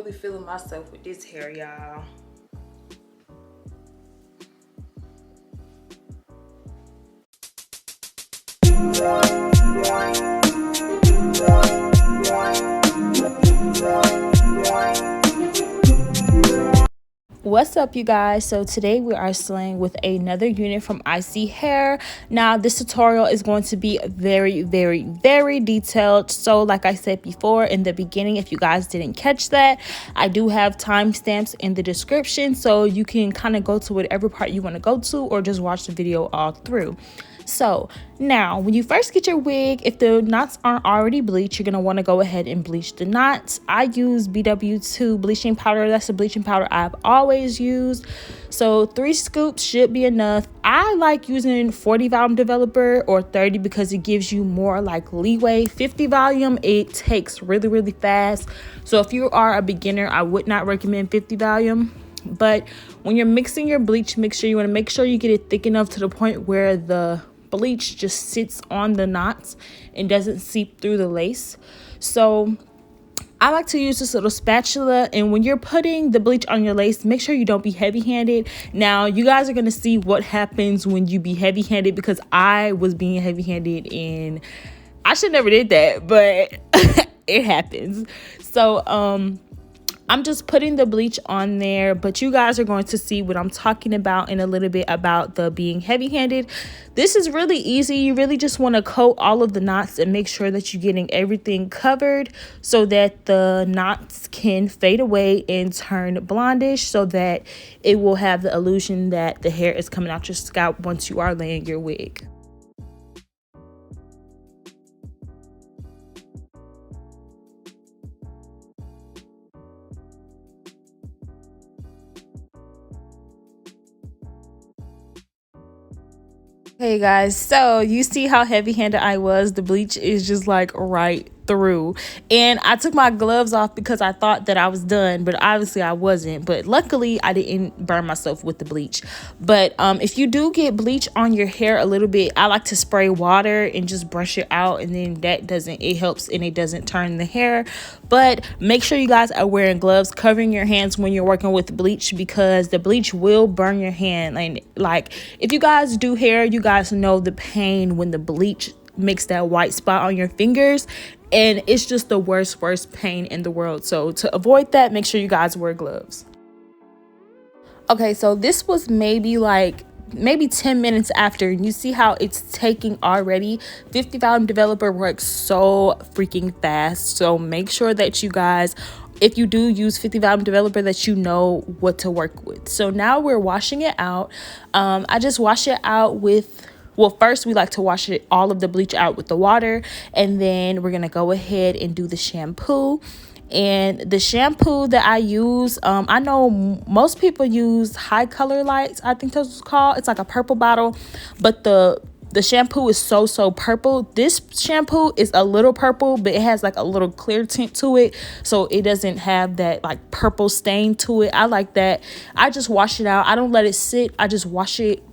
really feeling myself with this hair, y'all. What's up, you guys? So today we are slaying with another unit from ISEE hair. Now this tutorial is going to be very detailed, so like I said before in the beginning, if you guys didn't catch that, I do have timestamps in the description, so you can kind of go to whatever part you want to go to or just watch the video all through. So now when you first get your wig, if the knots aren't already bleached, you're going to want to go ahead and bleach the knots. I use BW2 bleaching powder. That's the bleaching powder I've always used. So 3 scoops should be enough. I like using 40 volume developer or 30 because it gives you more like leeway. 50 volume, it takes really fast. So if you are a beginner, I would not recommend 50 volume. But when you're mixing your bleach mixture, you want to make sure you get it thick enough to the point where the bleach just sits on the knots and doesn't seep through the lace. So I like to use this little spatula, and when you're putting the bleach on your lace, make sure you don't be heavy-handed. Now you guys are going to see what happens when you be heavy-handed, because I was being heavy-handed and I should never did that, but it happens. So I'm just putting the bleach on there, but you guys are going to see what I'm talking about in a little bit about the being heavy-handed. This is really easy. You really just want to coat all of the knots and make sure that you're getting everything covered so that the knots can fade away and turn blondish, so that it will have the illusion that the hair is coming out your scalp once you are laying your wig. Hey guys, so you see how heavy-handed I was? The bleach is just like right through, and I took my gloves off because I thought that I was done, but obviously I wasn't. But luckily I didn't burn myself with the bleach. But if you do get bleach on your hair a little bit, I like to spray water and just brush it out, and then it helps and it doesn't turn the hair. But make sure you guys are wearing gloves, covering your hands when you're working with bleach, because the bleach will burn your hand. And like if you guys do hair, you guys know the pain when the bleach makes that white spot on your fingers, and it's just the worst pain in the world. So to avoid that, make sure you guys wear gloves. Okay, so this was maybe 10 minutes after, and you see how it's taking already. 50 volume developer works so freaking fast, so make sure that you guys, if you do use 50 volume developer, that you know what to work with. So now we're washing it out. I just wash it out with, well, first we like to wash all of the bleach out with the water, and then we're gonna go ahead and do the shampoo. And the shampoo that I use, I know most people use High Color Lights, I think that's what it's called. It's like a purple bottle, but the shampoo is so purple. This shampoo is a little purple, but it has like a little clear tint to it, so it doesn't have that like purple stain to it. I like that. I just wash it out. I don't let it sit. I just wash it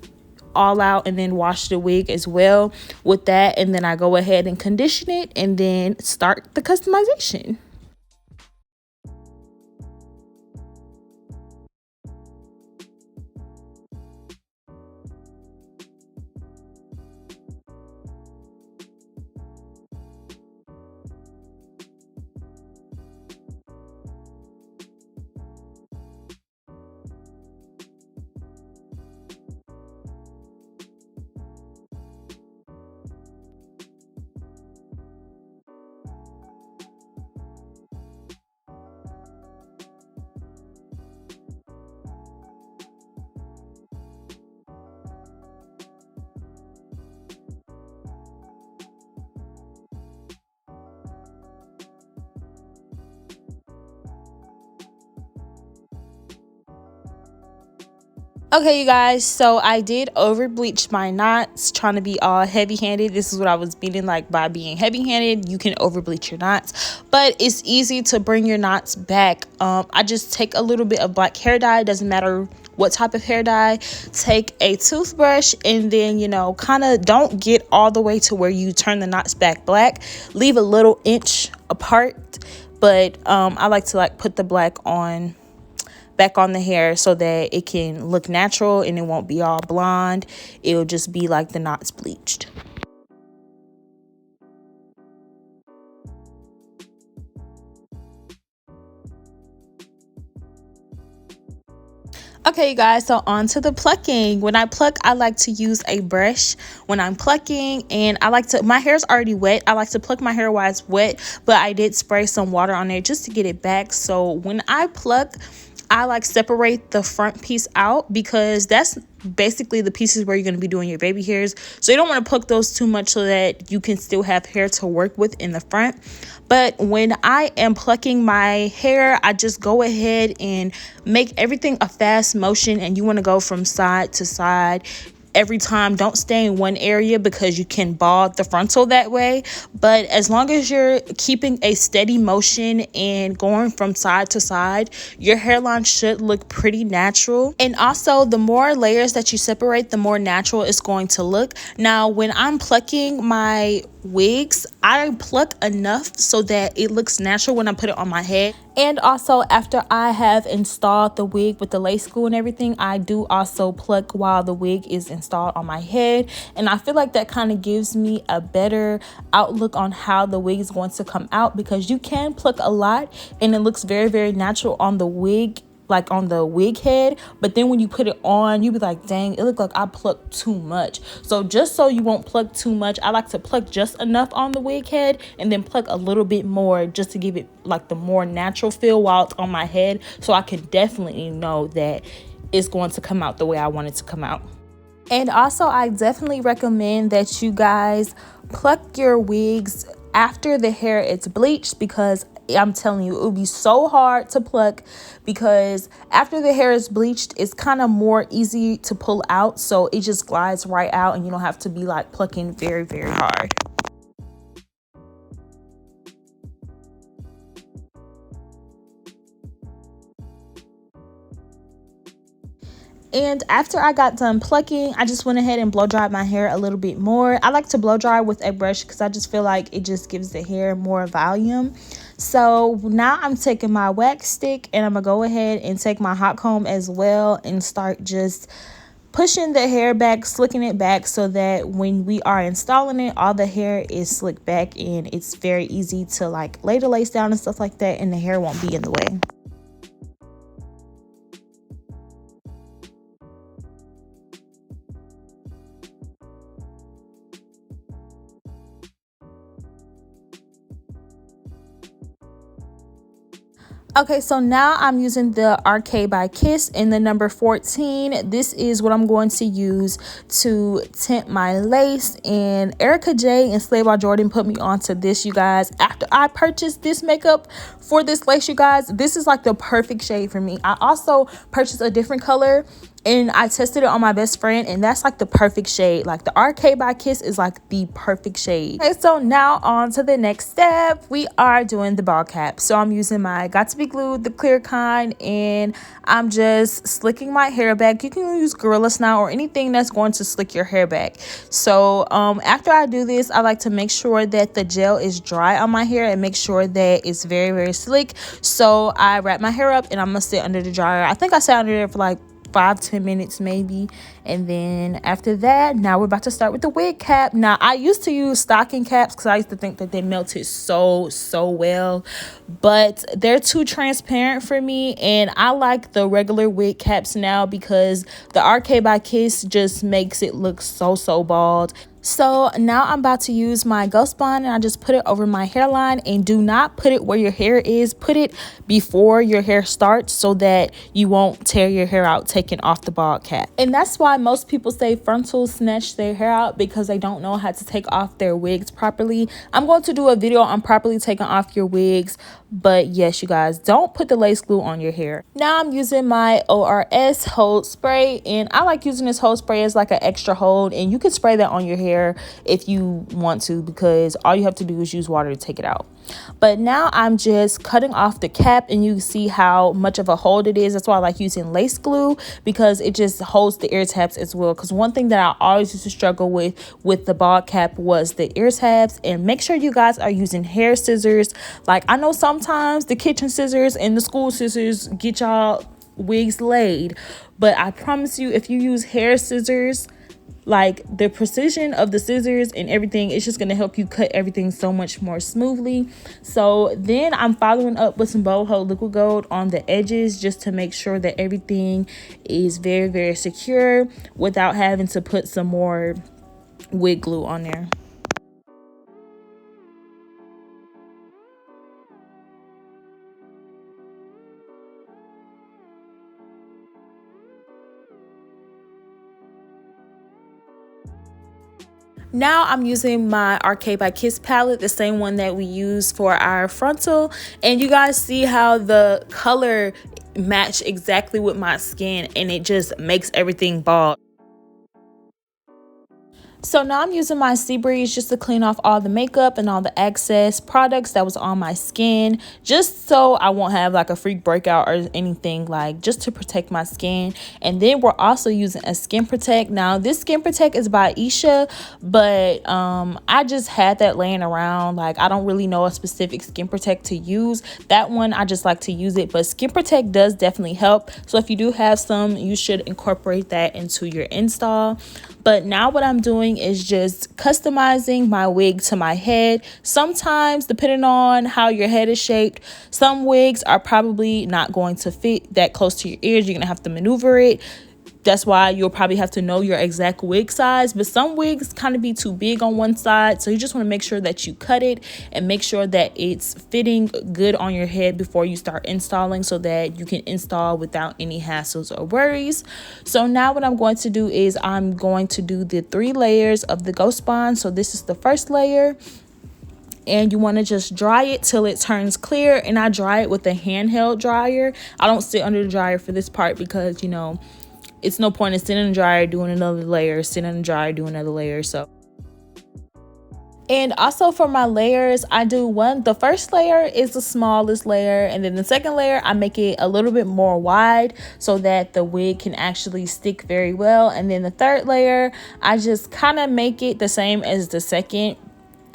all out and then wash the wig as well with that, and then I go ahead and condition it and then start the customization. Okay, you guys, so I did over bleach my knots, trying to be all heavy-handed. This is what I was meaning, like by being heavy-handed, you can over bleach your knots, but it's easy to bring your knots back. I just take a little bit of black hair dye, doesn't matter what type of hair dye. Take a toothbrush and then, you know, kind of don't get all the way to where you turn the knots back black. Leave a little inch apart, but I like to like put the black on back on the hair so that it can look natural and it won't be all blonde. It'll just be like the knots bleached. Okay, you guys, so on to the plucking. When I pluck, I like to use a brush when I'm plucking, and I like to, my hair's already wet. I like to pluck my hair while it's wet, but I did spray some water on there just to get it back. So when I pluck, I like separate the front piece out because that's basically the pieces where you're going to be doing your baby hairs. So you don't want to pluck those too much so that you can still have hair to work with in the front. But when I am plucking my hair, I just go ahead and make everything a fast motion, and you want to go from side to side every time. Don't stay in one area because you can bald the frontal that way. But as long as you're keeping a steady motion and going from side to side, your hairline should look pretty natural. And also, the more layers that you separate, the more natural it's going to look. Now, when I'm plucking my wigs, I pluck enough so that it looks natural when I put it on my head. And also, after I have installed the wig with the lace glue and everything, I do also pluck while the wig is installed on my head. And I feel like that kind of gives me a better outlook on how the wig is going to come out, because you can pluck a lot and it looks very, very natural on the wig, like on the wig head, but then when you put it on, you be like, dang, it looked like I plucked too much. So just so you won't pluck too much, I like to pluck just enough on the wig head and then pluck a little bit more just to give it like the more natural feel while it's on my head, so I can definitely know that it's going to come out the way I want it to come out. And also, I definitely recommend that you guys pluck your wigs after the hair is bleached, because I'm telling you, it will be so hard to pluck, because after the hair is bleached, it's kind of more easy to pull out. So it just glides right out and you don't have to be like plucking very, very hard. And after I got done plucking, I just went ahead and blow dried my hair a little bit more. I like to blow dry with a brush because I just feel like it just gives the hair more volume. So now I'm taking my wax stick and I'm gonna go ahead and take my hot comb as well and start just pushing the hair back, slicking it back, so that when we are installing it, all the hair is slicked back and it's very easy to like lay the lace down and stuff like that, and the hair won't be in the way. Okay, so now I'm using the RK by Kiss in the number 14. This is what I'm going to use to tint my lace. And Erica J and Slay by Jordan put me onto this, you guys. After I purchased this makeup for this lace, you guys, this is like the perfect shade for me. I also purchased a different color and I tested it on my best friend, and that's like the perfect shade. Like the RK by Kiss is like the perfect shade. Okay, so now on to the next step. We are doing the ball cap. So I'm using my Got to Be Glued, the clear kind, and I'm just slicking my hair back. You can use Gorilla Snot or anything that's going to slick your hair back. So after I do this, I like to make sure that the gel is dry on my hair and make sure that it's very, very slick. So I wrap my hair up and I'm gonna sit under the dryer. I think I sat under there for like 5-10 minutes maybe, and then after that, now we're about to start with the wig cap. Now I used to use stocking caps because I used to think that they melted so well, but they're too transparent for me, and I like the regular wig caps now because the RK by Kiss just makes it look so bald. So now I'm about to use my Ghost Bond, and I just put it over my hairline. And do not put it where your hair is. Put it before your hair starts so that you won't tear your hair out taking off the bald cap. And that's why most people say frontals snatch their hair out, because they don't know how to take off their wigs properly. I'm going to do a video on properly taking off your wigs, but yes, you guys, don't put the lace glue on your hair. Now I'm using my ORS hold spray, and I like using this hold spray as like an extra hold, and you can spray that on your hair if you want to, because all you have to do is use water to take it out. But now I'm just cutting off the cap, and you see how much of a hold it is. That's why I like using lace glue, because it just holds the ear tabs as well. Because one thing that I always used to struggle with the bald cap was the ear tabs. And make sure you guys are using hair scissors. Like, I know sometimes the kitchen scissors and the school scissors get y'all wigs laid, but I promise you, if you use hair scissors, like, the precision of the scissors and everything, it's just going to help you cut everything so much more smoothly. So then I'm following up with some boho liquid gold on the edges, just to make sure that everything is very, very secure without having to put some more wig glue on there. Now I'm using my Arcade by Kiss palette, the same one that we use for our frontal. And you guys see how the color matched exactly with my skin, and it just makes everything bald. So now I'm using my Sea Breeze just to clean off all the makeup and all the excess products that was on my skin, just so I won't have like a freak breakout or anything, like just to protect my skin. And then we're also using a skin protect. Now this skin protect is by ISEE, but I just had that laying around. Like, I don't really know a specific skin protect to use. That one, I just like to use it, but skin protect does definitely help. So if you do have some, you should incorporate that into your install. But now what I'm doing is just customizing my wig to my head. Sometimes, depending on how your head is shaped, some wigs are probably not going to fit that close to your ears. You're going to have to maneuver it. That's why you'll probably have to know your exact wig size. But some wigs kind of be too big on one side, so you just want to make sure that you cut it and make sure that it's fitting good on your head before you start installing, so that you can install without any hassles or worries. So now what I'm going to do is I'm going to do the 3 layers of the Ghost Bond. So this is the first layer, and you want to just dry it till it turns clear. And I dry it with a handheld dryer. I don't sit under the dryer for this part, because, you know, it's no point in sitting in the dryer doing another layer, sitting in the dryer doing another layer. So, and also for my layers, I do the first layer is the smallest layer, and then the second layer I make it a little bit more wide so that the wig can actually stick very well. And then the third layer, I just kind of make it the same as the second,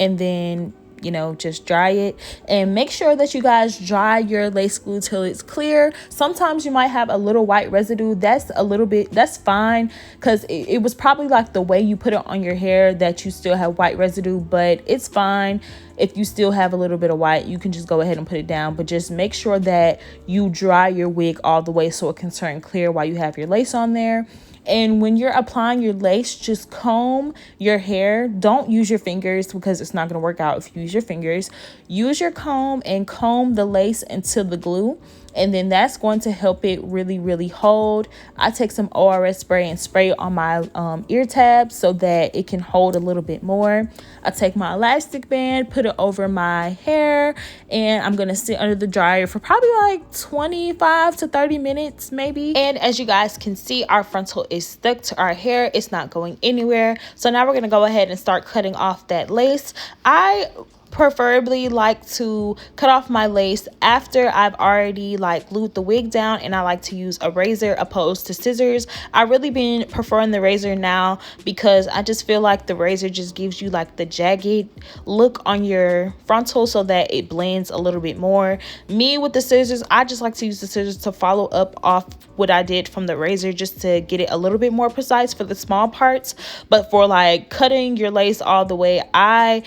and then, you know, just dry it. And make sure that you guys dry your lace glue till it's clear. Sometimes you might have a little white residue. That's fine, because it was probably like the way you put it on your hair that you still have white residue. But it's fine if you still have a little bit of white. You can just go ahead and put it down, but just make sure that you dry your wig all the way so it can turn clear while you have your lace on there. And when you're applying your lace, just comb your hair. Don't use your fingers, because it's not going to work out if you use your fingers. Use your comb and comb the lace into the glue, and then that's going to help it really, really hold. I take some ORS spray and spray it on my ear tabs so that it can hold a little bit more. I take my elastic band, put it over my hair, and I'm going to sit under the dryer for probably like 25 to 30 minutes maybe. And as you guys can see, our frontal is stuck to our hair. It's not going anywhere. So now we're going to go ahead and start cutting off that lace. I preferably like to cut off my lace after I've already like glued the wig down, and I like to use a razor opposed to scissors. I really been preferring the razor now, because I just feel like the razor just gives you like the jagged look on your frontal, so that it blends a little bit more. Me with the scissors, I just like to use the scissors to follow up off what I did from the razor, just to get it a little bit more precise for the small parts. But for like cutting your lace all the way, I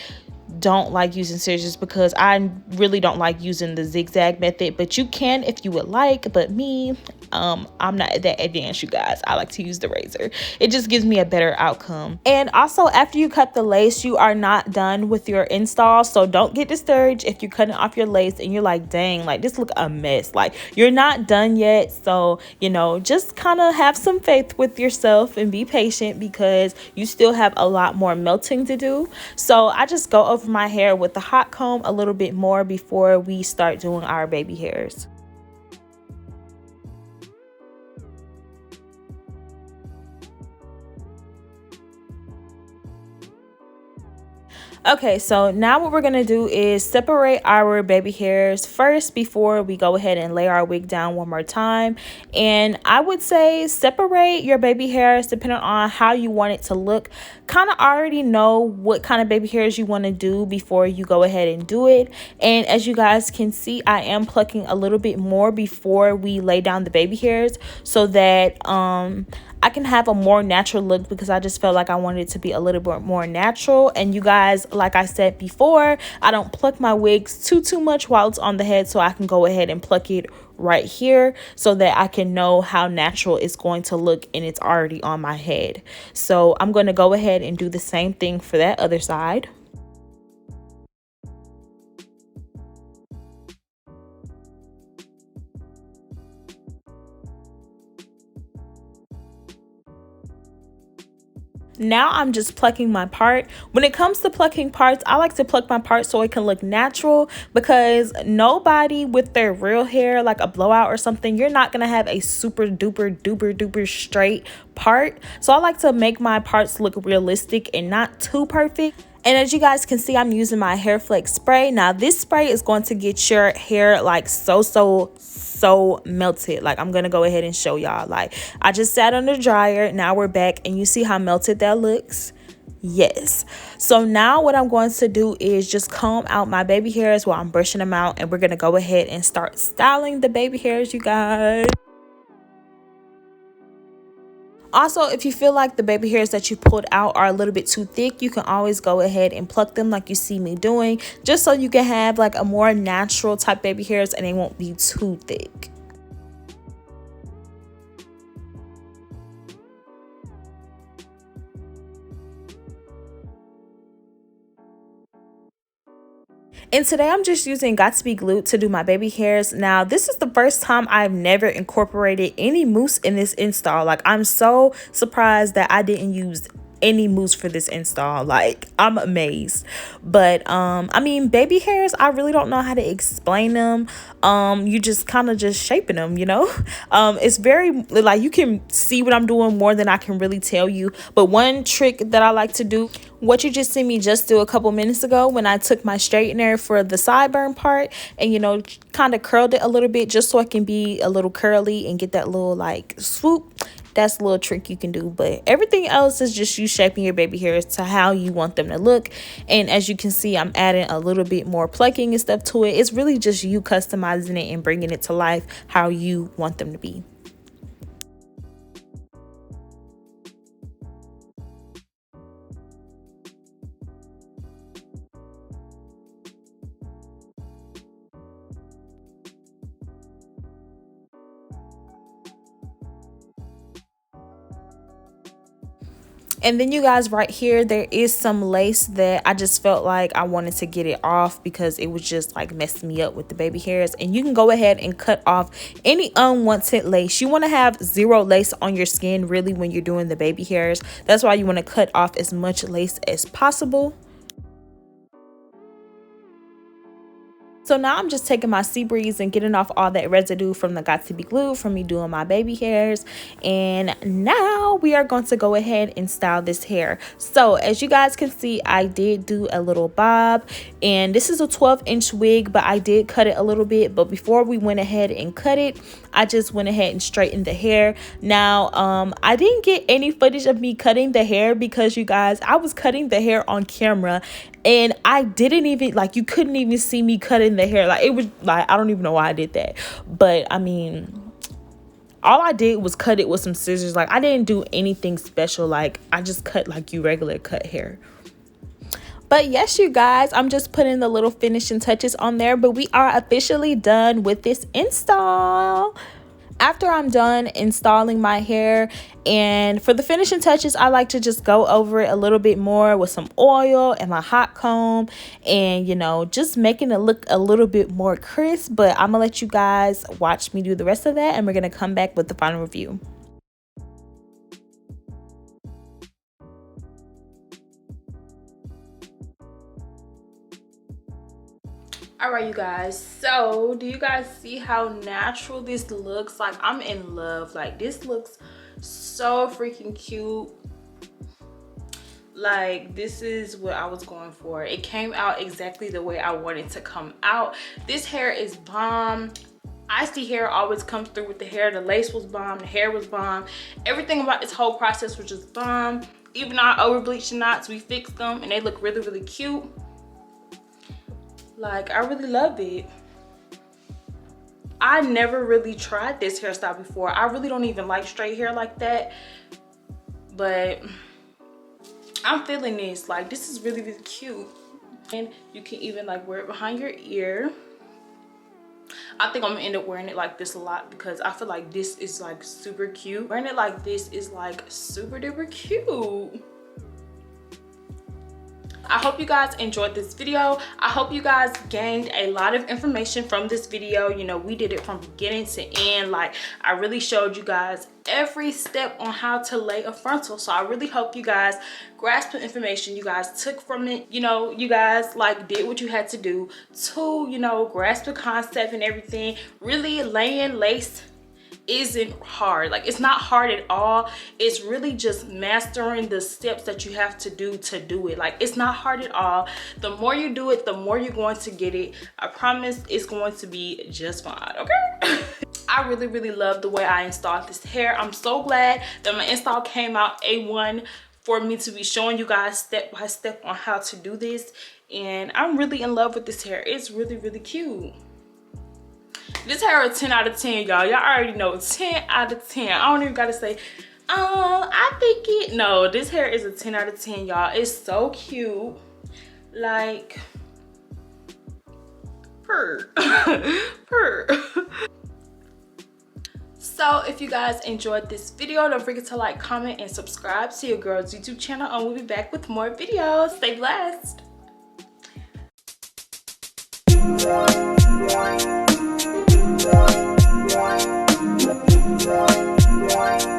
don't like using scissors, because I really don't like using the zigzag method. But you can if you would like, but me, I'm not that advanced, you guys. I like to use the razor. It just gives me a better outcome. And also, after you cut the lace, you are not done with your install. So don't get discouraged if you're cutting off your lace and you're like, dang, like this look a mess. Like, you're not done yet. So, you know, just kind of have some faith with yourself and be patient, because you still have a lot more melting to do. So I just go over my hair with the hot comb a little bit more before we start doing our baby hairs. Okay, so now what we're gonna do is separate our baby hairs first before we go ahead and lay our wig down one more time. And I would say separate your baby hairs depending on how you want it to look. Kind of already know what kind of baby hairs you want to do before you go ahead and do it. And as you guys can see, I am plucking a little bit more before we lay down the baby hairs so that I can have a more natural look, because I just felt like I wanted it to be a little bit more natural. And you guys, like I said before, I don't pluck my wigs too much while it's on the head, so I can go ahead and pluck it right here so that I can know how natural it's going to look and it's already on my head. So I'm going to go ahead and do the same thing for that other side. Now I'm just plucking my part. When it comes to plucking parts, I like to pluck my part so it can look natural, because nobody with their real hair, like a blowout or something, you're not gonna have a super duper straight part. So I like to make my parts look realistic and not too perfect. And as you guys can see, I'm using my hair flex spray. Now this spray is going to get your hair like so melted. Like, I'm gonna go ahead and show y'all. Like, I just sat on the dryer, now we're back, and you see how melted that looks. Yes. So now what I'm going to do is just comb out my baby hairs while I'm brushing them out, and we're gonna go ahead and start styling the baby hairs, you guys. Also, if you feel like the baby hairs that you pulled out are a little bit too thick, you can always go ahead and pluck them like you see me doing, just so you can have like a more natural type baby hairs and they won't be too thick. And today I'm just using Got to Be Glued to do my baby hairs. Now, this is the first time I've never incorporated any mousse in this install. Like, I'm so surprised that I didn't use any mousse for this install. Like, I'm amazed. But I mean, baby hairs, I really don't know how to explain them. You just kind of just shaping them, you know. It's very, like, you can see what I'm doing more than I can really tell you. But one trick that I like to do, what you just see me just do a couple minutes ago, when I took my straightener for the sideburn part and, you know, kind of curled it a little bit just so it can be a little curly and get that little like swoop. That's a little trick you can do. But everything else is just you shaping your baby hairs to how you want them to look. And as you can see, I'm adding a little bit more plucking and stuff to it. It's really just you customizing it and bringing it to life how you want them to be. And then you guys, right here, there is some lace that I just felt like I wanted to get it off because it was just like messing me up with the baby hairs. And you can go ahead and cut off any unwanted lace. You want to have zero lace on your skin really when you're doing the baby hairs. That's why you want to cut off as much lace as possible. So now I'm just taking my sea breeze and getting off all that residue from the Got to Be Glued from me doing my baby hairs. And now we are going to go ahead and style this hair. So as you guys can see, I did do a little bob, and this is a 12-inch wig, but I did cut it a little bit. But before we went ahead and cut it, I just went ahead and straightened the hair. Now I didn't get any footage of me cutting the hair because, you guys, I was cutting the hair on camera and I didn't even, like, you couldn't even see me cutting the hair. Like, it was like, I don't even know why I did that. But I mean, all I did was cut it with some scissors. Like, I didn't do anything special. Like, I just cut like you regular cut hair. But yes, you guys, I'm just putting the little finishing touches on there. But we are officially done with this install. After I'm done installing my hair, and for the finishing touches, I like to just go over it a little bit more with some oil and my hot comb, and, you know, just making it look a little bit more crisp. But I'm gonna let you guys watch me do the rest of that, and we're gonna come back with the final review. All right, you guys, so do you guys see how natural this looks? Like, I'm in love. Like, this looks so freaking cute. Like, this is what I was going for. It came out exactly the way I wanted to come out. This hair is bomb. ISEE hair always comes through with the hair. The lace was bomb, the hair was bomb. Everything about this whole process was just bomb. Even our over bleaching knots, we fixed them and they look really, really cute. Like, I really love it. I never really tried this hairstyle before. I really don't even like straight hair like that, but I'm feeling this. Like, this is really, really cute. And you can even like wear it behind your ear. I think I'm gonna end up wearing it like this a lot because I feel like this is like super cute. Wearing it like this is like super duper cute. I hope you guys enjoyed this video. I hope you guys gained a lot of information from this video. You know, we did it from beginning to end. Like, I really showed you guys every step on how to lay a frontal. So I really hope you guys grasped the information you guys took from it. You know, you guys like did what you had to do to, you know, grasp the concept and everything. Really, laying lace isn't hard. Like, it's not hard at all. It's really just mastering the steps that you have to do it. Like, it's not hard at all. The more you do it, the more you're going to get it. I promise it's going to be just fine, okay? I really, really love the way I installed this hair. I'm so glad that my install came out A1 for me to be showing you guys step by step on how to do this. And I'm really in love with this hair. It's really, really cute. This hair is 10 out of 10, y'all. Y'all already know, 10 out of 10. I don't even gotta say, I think it. No, this hair is a 10 out of 10, y'all. It's so cute. Like, purr. Purr. So if you guys enjoyed this video, don't forget to like, comment, and subscribe to your girl's YouTube channel. And we'll be back with more videos. Stay blessed. Yeah.